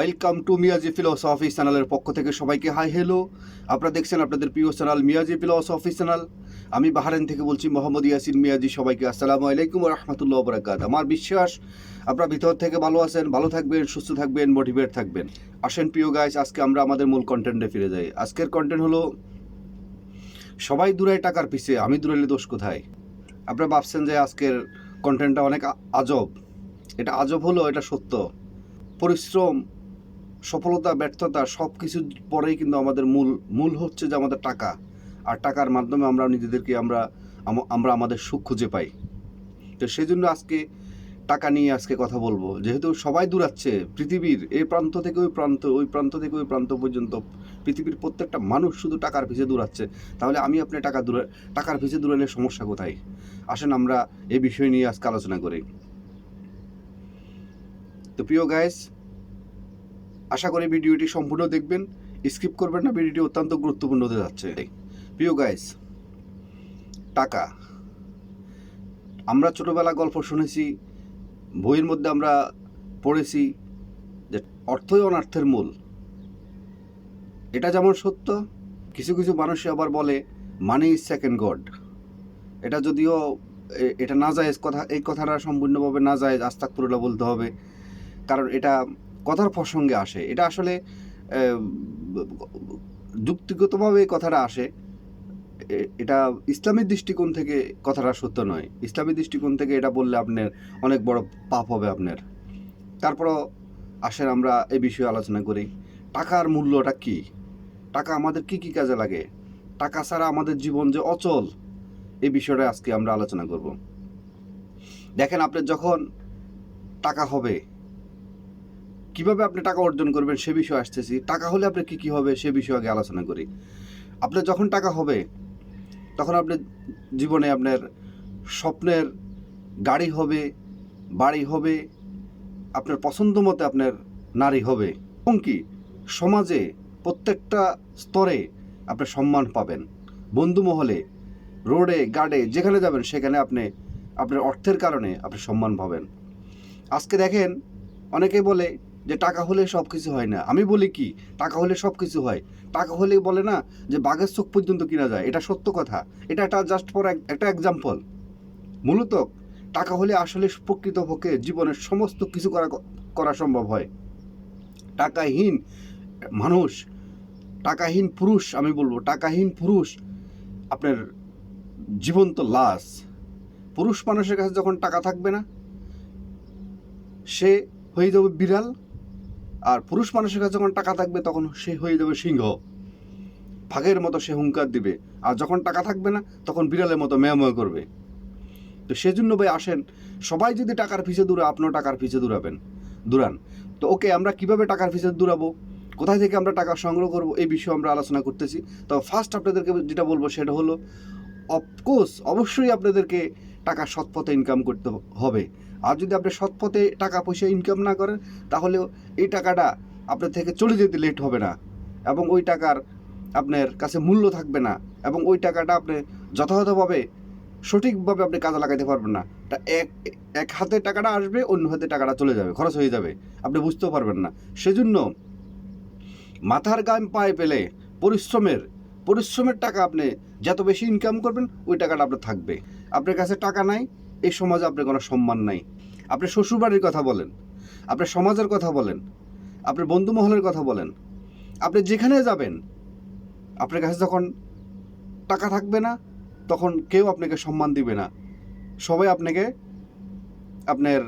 Welcome to Miyaji philosophy চ্যানেলের পক্ষ থেকে সবাইকে হাই হ্যালো। আপনারা দেখছেন আপনাদের প্রিয় চ্যানেল মিয়াজি ফিলোসফি চ্যানেল। আমি বাহারাইন থেকে বলছি মোহাম্মদ ইয়াসিন মিয়াজি। সবাইকে আসসালামু আলাইকুম ওয়া রাহমাতুল্লাহি ওয়া বারাকাতুহু। আমার বিশ্বাস আপনারা ভিতর থেকে ভালো আছেন, ভালো থাকবেন, সুস্থ থাকবেন, মোটিভেট থাকবেন। আসেন প্রিয় গাইস, আজকে আমরা আমাদের মূল কন্টেন্টে ফিরে যাই। আজকের কন্টেন্ট হলো সবাই দূরায় টাকার পিছে, আমি দূরাইলে দোষ কোথায়। আপনারা ভাবছেন যে আজকের কন্টেন্টটা অনেক আজব। এটা আজব হলো, এটা সত্য। পরিশ্রম, সফলতা, ব্যর্থতা সব কিছুর পরেই কিন্তু আমাদের মূল হচ্ছে যে আমাদের টাকা। আর টাকার মাধ্যমে আমরা নিজেদেরকে আমরা আমাদের সুখ খুঁজে পাই। তো সেই জন্য আজকে টাকা নিয়ে আজকে কথা বলবো। যেহেতু সবাই দূরাচ্ছে পৃথিবীর এই প্রান্ত থেকে ওই প্রান্ত, ওই প্রান্ত থেকে ওই প্রান্ত পর্যন্ত পৃথিবীর প্রত্যেকটা মানুষ শুধু টাকার পিছে দূরাচ্ছে, তাহলে আমি আপনি টাকার পিছে দূরালে সমস্যা কোথায়? আসেন আমরা এই বিষয় নিয়ে আজকে আলোচনা করি। তো প্রিয় গাইস, আশা করি ভিডিওটি সম্পূর্ণ দেখবেন, স্কিপ করবেন না। ভিডিওটি অত্যন্ত গুরুত্বপূর্ণ হতে যাচ্ছে। প্রিয় গাইস, টাকা, আমরা ছোটোবেলা গল্প শুনেছি, বইয়ের মধ্যে আমরা পড়েছি যে অর্থই অনর্থের মূল। এটা যেমন সত্য, কিছু কিছু মানুষ আবার বলে মানি ইজ সেকেন্ড গড। এটা যদিও এটা নাজায়েজ কথা, এই কথাটা সম্পূর্ণভাবে নাজায়েজ, আস্তাগফিরুল্লাহ বলতে হবে, কারণ এটা কথার প্রসঙ্গে আসে। এটা আসলে যুক্তিগতভাবে কথাটা আসে, এটা ইসলামী দৃষ্টিকোণ থেকে কথাটা সত্য নয়। ইসলামী দৃষ্টিকোণ থেকে এটা বললে আপনার অনেক বড় পাপ হবে আপনার। তারপরও আসেন আমরা এই বিষয়ে আলোচনা করি। টাকার মূল্যটা কি? টাকা আমাদের কি কি কাজে লাগে? টাকা ছাড়া আমাদের জীবন যে অচল, এই বিষয়টা আজকে আমরা আলোচনা করব। দেখেন, আপনার যখন টাকা হবে, কিভাবে আপনি টাকা অর্জন করবেন সে বিষয়ে আসতেছি। টাকা হলে আপনার কি কি হবে সে বিষয়ে আগে আলোচনা করি। আপনার যখন টাকা হবে, তখন আপনার জীবনে আপনার স্বপ্নের গাড়ি হবে, বাড়ি হবে, আপনার পছন্দ মতো আপনার নারী হবে, এবং কি সমাজে প্রত্যেকটা স্তরে আপনি সম্মান পাবেন। বন্ধু মহলে, রোডে, গাড়ে, যেখানে যাবেন সেখানে আপনার অর্থের কারণে আপনি সম্মান পাবেন। আজকে দেখেন, অনেকে বলে যে টাকা হলে সব কিছু হয় না। আমি বলি কি, টাকা হলে সব কিছু হয়। টাকা হলে বলে না যে বাঘের চোখ পর্যন্ত কিনা যায়, এটা সত্য কথা। এটা জাস্ট ফর একটা এক্সাম্পল। মূলত টাকা হলে আসলে প্রকৃতপক্ষে জীবনের সমস্ত কিছু করা সম্ভব হয়। টাকাহীন মানুষ, টাকাহীন পুরুষ, আমি বলবো টাকাহীন পুরুষ আপনার জীবন্ত লাশ। পুরুষ মানুষের কাছে যখন টাকা থাকবে না, সে হয়ে যাবে বিড়াল। আর পুরুষ মানুষের কাছে যখন টাকা থাকবে, তখন সে হয়ে যাবে সিংহ। ভাগের মতো সে হুঙ্কার দিবে। আর যখন টাকা থাকবে না, তখন বিড়ালের মতো মেয়ময় করবে। তো সেজন্য ভাই আসেন, সবাই যদি টাকার পিছে দূরে, আপনিও টাকার পিছে দূরান। তো ওকে, আমরা কিভাবে টাকার পিছে দূরাবো, কোথায় থেকে আমরা টাকা সংগ্রহ করবো, এই বিষয়ে আমরা আলোচনা করতেছি। তো ফার্স্ট আপনাদেরকে যেটা বলবো সেটা হলো, অফকোর্স অবশ্যই আপনাদেরকে টাকা সৎ পথে ইনকাম করতে হবে। আর যদি আপনি সৎ পথে টাকা পয়সা ইনকাম না করেন, তাহলে এই টাকাটা আপনার থেকে চলে যেতে লেট হবে না, এবং ওই টাকার আপনার কাছে মূল্য থাকবে না, এবং ওই টাকাটা আপনি যথাযথভাবে সঠিকভাবে আপনি কাজে লাগাতে পারবেন না। তা এক হাতে টাকাটা আসবে, অন্য হাতে টাকাটা চলে যাবে, খরচ হয়ে যাবে, আপনি বুঝতেও পারবেন না। সেজন্য মাথার গাম পায়ে পেলে পরিশ্রমের টাকা আপনি যত বেশি ইনকাম করবেন, ওই টাকাটা আপনার থাকবে। আপনার কাছে টাকা নাই, এই সমাজে আপনার কোনো সম্মান নাই। আপনি শ্বশুরবাড়ির কথা বলেন, আপনার সমাজের কথা বলেন, আপনার বন্ধু মহলের কথা বলেন, আপনি যেখানে যাবেন, আপনার কাছে যখন টাকা থাকবে না, তখন কেউ আপনাকে সম্মান দিবে না। সবাই আপনাকে আপনার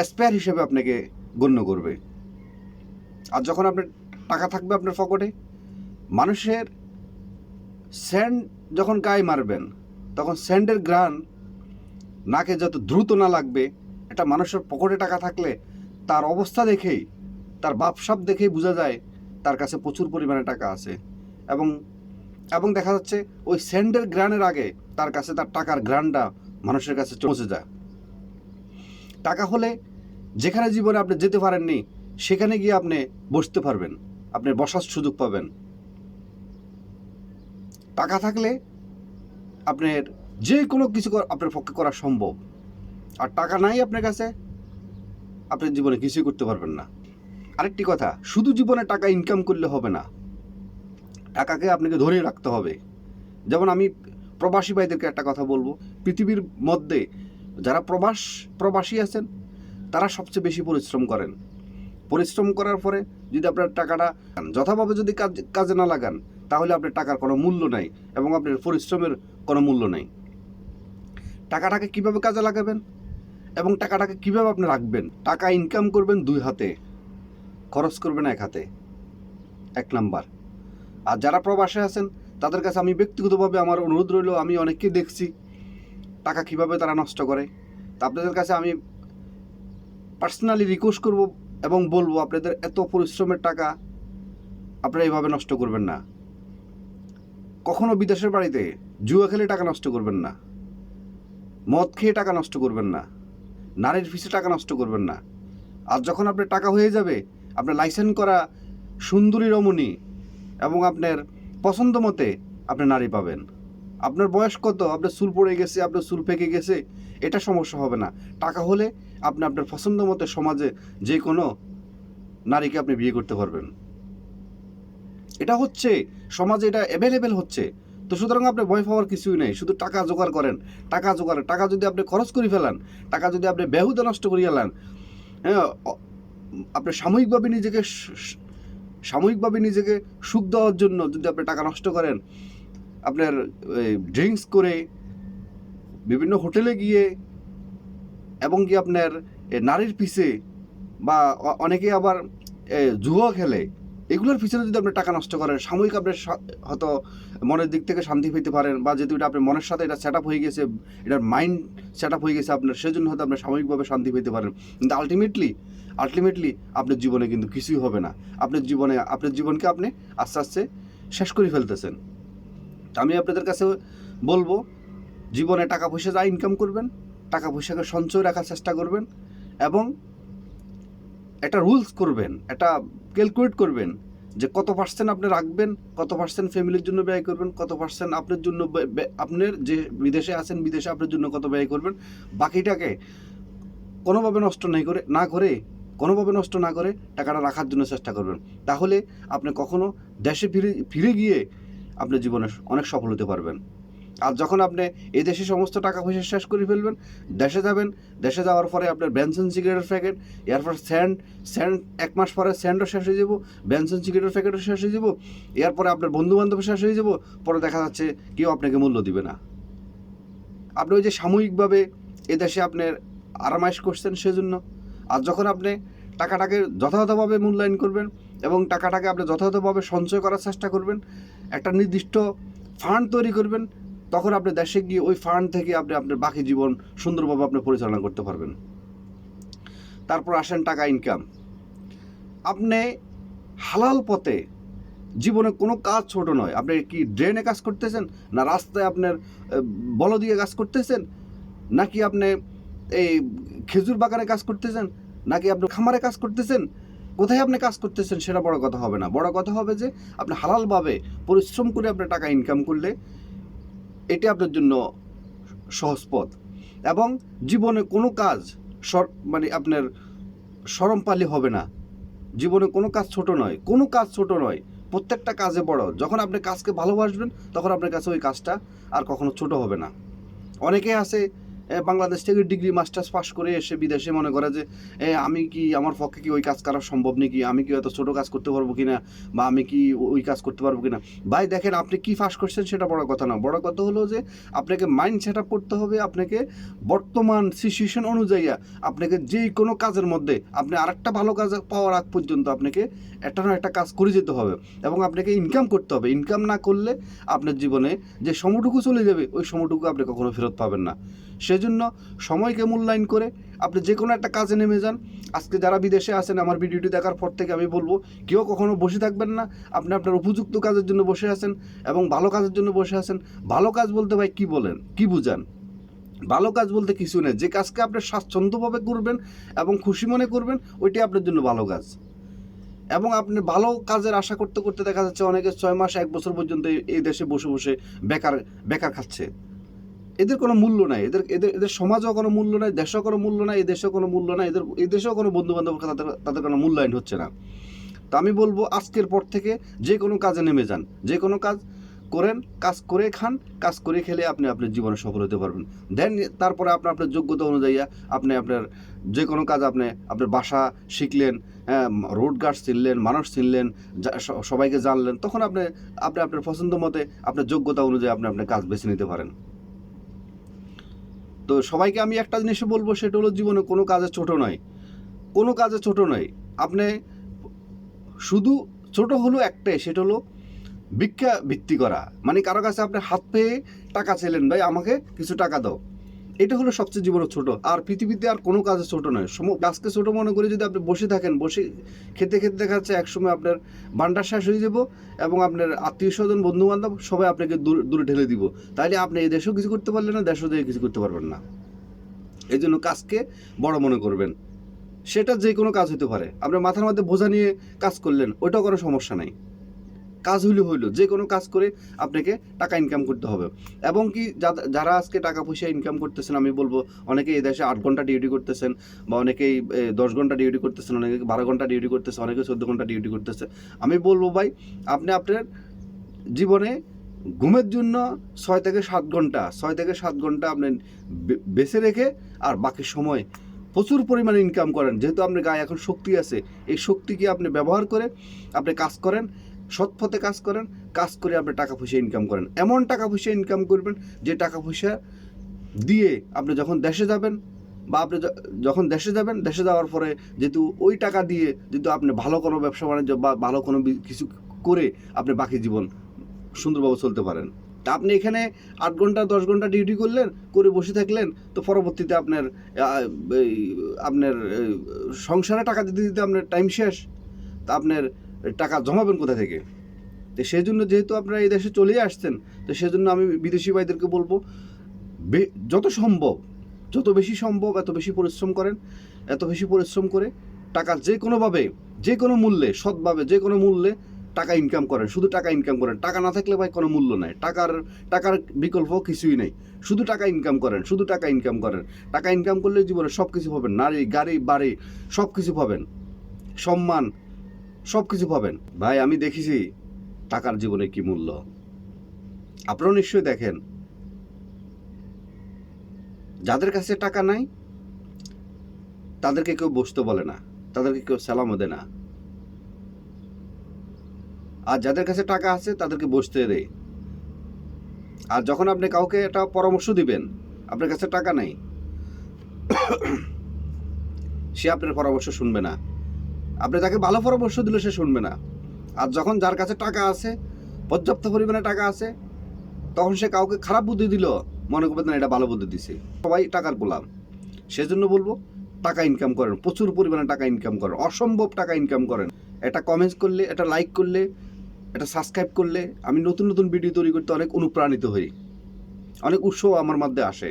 স্পেয়ার হিসেবে আপনাকে গণ্য করবে। আর যখন আপনার টাকা থাকবে আপনার পকেটে, মানুষের স্যান্ড যখন গায়ে মারবেন, তখন স্যান্ডের ঘ্রাণ নাকে যত দ্রুত না লাগবে, এটা মানুষের পকেটে টাকা থাকলে তার অবস্থা দেখেই, তার ভাবসাব দেখেই বোঝা যায় তার কাছে প্রচুর পরিমাণে টাকা আছে। এবং দেখা যাচ্ছে ওই স্যান্ডের ঘ্রাণের আগে তার কাছে তার টাকার ঘ্রাণটা মানুষের কাছে পৌঁছে যায়। টাকা হলে যেখানে জীবনে আপনি যেতে পারেননি, সেখানে গিয়ে আপনি বসতে পারবেন, আপনি বসার সুযোগ পাবেন। টাকা থাকলে আপনার যে কোনো কিছু আপনার পক্ষে করা সম্ভব। আর টাকা নাই আপনার কাছে, আপনি জীবনে কিছুই করতে পারবেন না। আরেকটি কথা, শুধু জীবনে টাকা ইনকাম করলে হবে না, টাকাকে আপনাকে ধরে রাখতে হবে। যেমন আমি প্রবাসী ভাইদেরকে একটা কথা বলবো, পৃথিবীর মধ্যে যারা প্রবাসী আছেন তারা সবচেয়ে বেশি পরিশ্রম করেন। পরিশ্রম করার পরে যদি আপনার টাকাটা যথাভাবে যদি কাজে না লাগান, তাহলে আপনার টাকার কোনো মূল্য নাই এবং আপনার পরিশ্রমের কোনো মূল্য নেই। টাকাটাকে কিভাবে কাজে লাগাবেন এবং টাকাটাকে কিভাবে আপনি রাখবেন? টাকা ইনকাম করবেন 2 হাতে, খরচ করবেন 1 হাতে, 1 নাম্বার। আর যারা প্রবাসে আছেন তাদের কাছে আমি ব্যক্তিগতভাবে আমার অনুরোধ রইল, আমি অনেককে দেখছি টাকা কিভাবে তারা নষ্ট করে। তা আপনাদের কাছে আমি পার্সোনালি রিকোয়েস্ট করব এবং বলবো, আপনাদের এত পরিশ্রমের টাকা আপনারা এইভাবে নষ্ট করবেন না। কখনো বিদেশের বাড়িতে জুয়া খেলে টাকা নষ্ট করবেন না, মদ খেয়ে টাকা নষ্ট করবেন না, নারীর পিছে টাকা নষ্ট করবেন না। আর যখন আপনার টাকা হয়ে যাবে, আপনার লাইসেন্স করা সুন্দরী রমণী এবং আপনার পছন্দ মতে আপনি নারী পাবেন। আপনার বয়স কত, আপনার চুল পড়ে গেছে, আপনার চুল পেকে গেছে, এটা সমস্যা হবে না। টাকা হলে আপনি আপনার পছন্দ মতে সমাজে যে কোনো নারীকে আপনি বিয়ে করতে পারবেন। এটা হচ্ছে সমাজে, এটা অ্যাভেলেবেল হচ্ছে। তো সুতরাং আপনি ভয় পাওয়ার কিছুই নেই, শুধু টাকা জোগাড় করেন। টাকা যদি আপনি খরচ করে ফেলান, টাকা যদি আপনি বেহুদা নষ্ট করে ফেলান, হ্যাঁ, আপনি সাময়িকভাবে নিজেকে সুখ দেওয়ার জন্য যদি আপনি টাকা নষ্ট করেন, আপনার ড্রিঙ্কস করে, বিভিন্ন হোটেলে গিয়ে, এবং কি আপনার নারীর পিছে, বা অনেকে আবার জুয়া খেলে, এগুলোর পিছনে যদি আপনি টাকা নষ্ট করেন, সাময়িক আপনি হয়তো মনের দিক থেকে শান্তি পেতে পারেন, বা যেহেতু এটা আপনার মনের সাথে এটা সেট আপ হয়ে গেছে, এটার মাইন্ড সেট আপ হয়ে গেছে আপনার, সেজন্য হয়তো আপনি সাময়িকভাবে শান্তি পেতে পারেন। কিন্তু আলটিমেটলি আপনার জীবনে কিন্তু কিছুই হবে না। আপনার জীবনকে আপনি আস্তে আস্তে শেষ করে ফেলতেছেন। আমি আপনাদের কাছে বলবো, জীবনে টাকা পয়সা যা ইনকাম করবেন, টাকা পয়সাকে সঞ্চয় রাখার চেষ্টা করবেন এবং একটা রুলস করবেন, একটা ক্যালকুলেট করবেন যে কত পার্সেন্ট আপনি রাখবেন, কত পার্সেন্ট ফ্যামিলির জন্য ব্যয় করবেন, কত পার্সেন্ট আপনার জন্য, আপনার যে বিদেশে আছেন বিদেশে আপনার জন্য কত ব্যয় করবেন। বাকিটাকে কোনোভাবে নষ্ট না করে টাকাটা রাখার জন্য চেষ্টা করবেন। তাহলে আপনি কখনো দেশে ফিরে গিয়ে আপনার জীবনে অনেক সফল হতে পারবেন। আর যখন আপনি এই দেশে সমস্ত টাকা পয়সা শেষ করে ফেলবেন, দেশে যাবেন, দেশে যাওয়ার পরে আপনার বেনসন সিগারেটের প্যাকেট, এরপর স্যান্ড 1 মাস পরে স্যান্ডও শেষ হয়ে যাব, বেনসন সিগারেটের প্যাকেটও শেষ হয়ে যাব, এরপরে আপনার বন্ধুবান্ধব শেষ হয়ে যাব, পরে দেখা যাচ্ছে কেউ আপনাকে মূল্য দিবে না। আপনি ওই যে সাময়িকভাবে এদেশে আপনার আরামাইশ করছেন সেজন্য। আর যখন আপনি টাকাটাকে যথাযথভাবে মূল্যায়ন করবেন এবং টাকাটাকে আপনি যথাযথভাবে সঞ্চয় করার চেষ্টা করবেন, একটা নির্দিষ্ট ফান্ড তৈরি করবেন, তখন আপনি দেশে গিয়ে ওই ফান্ড থেকে আপনি আপনার বাকি জীবন সুন্দরভাবে আপনি পরিচালনা করতে পারবেন। তারপর আসেন টাকা ইনকাম। আপনি হালাল পথে, জীবনে কোনো কাজ ছোট নয়। আপনি কি ড্রেনে কাজ করতেছেন, না রাস্তায় আপনার বল দিয়ে কাজ করতেছেন, নাকি আপনি এই খেজুর বাগানে কাজ করতেছেন, নাকি আপনি খামারে কাজ করতেছেন, কোথায় আপনি কাজ করতেছেন সেটা বড় কথা হবে না। বড় কথা হবে যে আপনি হালালভাবে পরিশ্রম করে আপনি টাকা ইনকাম করলে এটা আপনার জন্য সহজ পথ। এবং জীবনে কোনো কাজ আপনার শরমপালি হবে না। জীবনে কোনো কাজ ছোট নয়, প্রত্যেকটা কাজে বড়। যখন আপনি কাজকে ভালোবাসবেন, তখন আপনার কাছে ওই কাজটা আর কখনো ছোট হবে না। অনেকে আছে বাংলাদেশ থেকে ডিগ্রি মাস্টার্স পাস করে এসে বিদেশে মনে করে যে আমি কি, আমার পক্ষে কি ওই কাজ করা সম্ভব নাকি, আমি কি এত ছোটো কাজ করতে পারবো কিনা, বা আমি কি ওই কাজ করতে পারবো কিনা। ভাই দেখেন, আপনি কি পাস করছেন সেটা বড় কথা না। বড় কথা হলো যে আপনাকে মাইন্ড সেট আপ করতে হবে। আপনাকে বর্তমান সিচুয়েশন অনুযায়ী আপনাকে যে কোনো কাজের মধ্যে আপনি আরেকটা ভালো কাজ পাওয়ার আগ পর্যন্ত আপনাকে একটা না একটা কাজ করে যেতে হবে এবং আপনাকে ইনকাম করতে হবে। ইনকাম না করলে আপনার জীবনে যে সময়টুকু চলে যাবে, ওই সময়টুকু আপনি কখনো ফেরত পাবেন না। সেজন্য সময়কে মূল্যায়ন করে আপনি যে কোনো একটা কাজে নেমে যান। আজকে যারা বিদেশে আছেন, আমার ভিডিওটি দেখার পর থেকে আমি বলবো, কেউ কখনো বসে থাকবেন না। আপনি আপনার উপযুক্ত কাজের জন্য বসে আছেন এবং ভালো কাজের জন্য বসে আছেন। ভালো কাজ বলতে ভাই কী বলেন, কী বুঝান? ভালো কাজ বলতে কিছু নেই। যে কাজকে আপনি স্বাচ্ছন্দ্যভাবে করবেন এবং খুশি মনে করবেন, ওইটাই আপনার জন্য ভালো কাজ। এবং আপনি ভালো কাজের আশা করতে করতে দেখা যাচ্ছে অনেকে 6 মাস 1 বছর পর্যন্ত এই দেশে বসে বসে বেকার খাচ্ছে। এদের কোনো মূল্য নাই, এদের এদের এদের সমাজও কোনো মূল্য নাই, দেশেও কোনো মূল্য নাই, এই দেশেও কোনো মূল্য নাই, এই দেশেও কোনো বন্ধুবান্ধব তাদের কোনো মূল্যায়ন হচ্ছে না। তো আমি বলবো আজকের পর থেকে যে কোনো কাজে নেমে যান, যে কোনো কাজ করেন, কাজ করে খান, কাজ করে খেলে আপনি আপনার জীবনে সফল হতে পারবেন। দেন তারপরে আপনার যোগ্যতা অনুযায়ী আপনি আপনার যে কোনো কাজ আপনার বাসা শিখলেন, রোড গার্ড চিনলেন, মানুষ চিনলেন, সবাইকে জানলেন, তখন আপনি আপনার পছন্দ মতে আপনার যোগ্যতা অনুযায়ী আপনার কাজ বেছে নিতে পারেন। তো সবাইকে আমি একটা জিনিসই বলবো, সেটা হলো জীবনে কোনো কাজে ছোট নয়, কোনো কাজে ছোট নয়। আপনি শুধু ছোট হলো একটাই, সেটা হলো ভিক্ষা ভিত্তি করা, মানে কারো কাছে আপনি হাত পেয়ে টাকা চাইলেন, ভাই আমাকে কিছু টাকা দাও, এটা হলো সবচেয়ে জীবনে ছোট। আর পৃথিবীতে আর কোনো কাজে ছোট নয়। কাজকে ছোট মনে করে যদি আপনি বসে থাকেন, বসে খেতে খেতে দেখা যাচ্ছে একসময় আপনার ভান্ডার শেষ হয়ে যাব এবং আপনার আত্মীয় স্বজন বন্ধু বান্ধব সবাই আপনাকে দূরে ঠেলে দিব, তাইলে আপনি এই দেশেও কিছু করতে পারলেন না, দেশেও দিয়ে কিছু করতে পারবেন না। এই জন্য কাজকে বড় মনে করবেন, সেটা যে কোনো কাজ হতে পারে। আপনার মাথার মধ্যে বোঝা নিয়ে কাজ করলেন, ওইটাও কোনো সমস্যা নাই, কাজ হইলো, যে কোনো কাজ করে আপনাকে টাকা ইনকাম করতে হবে। এবং কি যারা আজকে টাকা পয়সা ইনকাম করতেছেন, আমি বলবো অনেকে এই দেশে 8 ঘন্টা ডিউটি করতেছেন, বা অনেকেই 10 ঘন্টা ডিউটি করতেছেন, অনেকে 12 ঘন্টা ডিউটি করতেছে, অনেকে 14 ঘন্টা ডিউটি করতেছে। আমি বলবো ভাই, আপনি আপনার জীবনে ঘুমের জন্য 6 থেকে 7 ঘন্টা আপনি বেছে রেখে আর বাকি সময় প্রচুর পরিমাণে ইনকাম করেন। যেহেতু আপনার গায়ে এখন শক্তি আছে, এই শক্তিকে আপনি ব্যবহার করে আপনি কাজ করেন, সৎ পথে কাজ করেন, কাজ করে আপনি টাকা পয়সা ইনকাম করেন। এমন টাকা পয়সা ইনকাম করবেন যে টাকা পয়সা দিয়ে আপনি যখন দেশে যাবেন, বা আপনি যখন দেশে যাবেন, দেশে যাওয়ার পরে যেহেতু ওই টাকা দিয়ে যেহেতু আপনি ভালো কোনো ব্যবসা বাণিজ্য বা ভালো কোনো কিছু করে আপনি বাকি জীবন সুন্দরভাবে চলতে পারেন। তা আপনি এখানে 8 ঘন্টা 10 ঘন্টা ডিউটি করলেন, করে বসে থাকলেন, তো পরবর্তীতে আপনার সংসারে টাকা দিতে দিতে আপনার টাইম শেষ, তা আপনার টাকা জমাবেন কোথা থেকে? তো সেই জন্য যেহেতু আপনারা এই দেশে চলেই আসছেন, তো সেজন্য আমি বিদেশি ভাইদেরকে বলবো যত বেশি সম্ভব এত বেশি পরিশ্রম করেন, এত বেশি পরিশ্রম করে টাকা যে কোনোভাবে, যে কোনো মূল্যে, সৎভাবে যে কোনো মূল্যে টাকা ইনকাম করেন, শুধু টাকা ইনকাম করেন। টাকা না থাকলে ভাই কোনো মূল্য নাই, টাকার বিকল্প কিছুই নেই। শুধু টাকা ইনকাম করেন, শুধু টাকা ইনকাম করেন। টাকা ইনকাম করলে জীবনে সব কিছু পাবেন, নারী গাড়ি বাড়ি সব কিছু পাবেন, সম্মান সব কিছু পাবেন। ভাই আমি দেখেছি টাকার জীবনে কি মূল্য, আপনারাও নিশ্চয়ই দেখেন। যাদের কাছে টাকা নাই তাদেরকে কেউ বসতে বলে না, তাদেরকে কেউ সালামও দেয় না। আর যাদের কাছে টাকা আছে তাদেরকে বসতে দেয়। আর যখন আপনি কাউকে একটা পরামর্শ দিবেন, আপনার কাছে টাকা নাই, সে আপনার পরামর্শ শুনবে না। আপনি তাকে ভালো পরামর্শ দিলে সে শুনবে না। আর যখন যার কাছে টাকা আছে, পর্যাপ্ত পরিমাণে টাকা আছে, তখন সে কাউকে খারাপ বুদ্ধি দিল, মনে করবেন না এটা ভালো বুদ্ধি দিছে। সবাই টাকার গোলাম। সেজন্য বলবো টাকা ইনকাম করেন, প্রচুর পরিমাণে টাকা ইনকাম করেন, অসম্ভব টাকা ইনকাম করেন। এটা কমেন্টস করলে, এটা লাইক করলে, এটা সাবস্ক্রাইব করলে আমি নতুন নতুন ভিডিও তৈরি করতে অনেক অনুপ্রাণিত হই, অনেক উৎসাহ আমার মধ্যে আসে।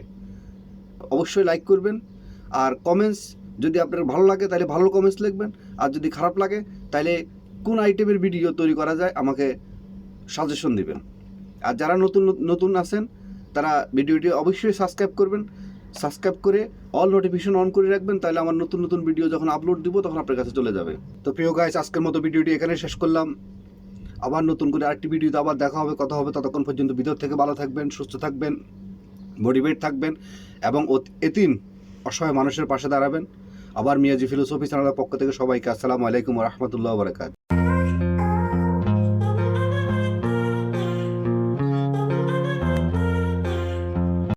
অবশ্যই লাইক করবেন, আর কমেন্টস যদি আপনার ভালো লাগে তাহলে ভালো কমেন্টস লিখবেন, আর যদি খারাপ লাগে তাহলে কোন আইটেমের ভিডিও তৈরি করা যায় আমাকে সাজেশন দিবেন। আর যারা নতুন আছেন তারা ভিডিওটি অবশ্যই সাবস্ক্রাইব করবেন, সাবস্ক্রাইব করে অল নোটিফিকেশন অন করে রাখবেন, তাহলে আমার নতুন ভিডিও যখন আপলোড দিব তখন আপনার কাছে চলে যাবে। তো প্রিয় গাইস, আজকের মতো ভিডিওটি এখানে শেষ করলাম। আবার নতুন করে আরেকটি ভিডিওতে আবার দেখা হবে, কথা হবে। ততক্ষণ পর্যন্ত ভিতর থেকে ভালো থাকবেন, সুস্থ থাকবেন, মোটিভেট থাকবেন এবং এতিম অসহায় মানুষের পাশে দাঁড়াবেন। আবার মিয়াজি ফিলোসফি চ্যানেলের পক্ষ থেকে সবাইকে আসসালামু আলাইকুম ওয়া রাহমাতুল্লাহি ওয়া বারাকাতুহু।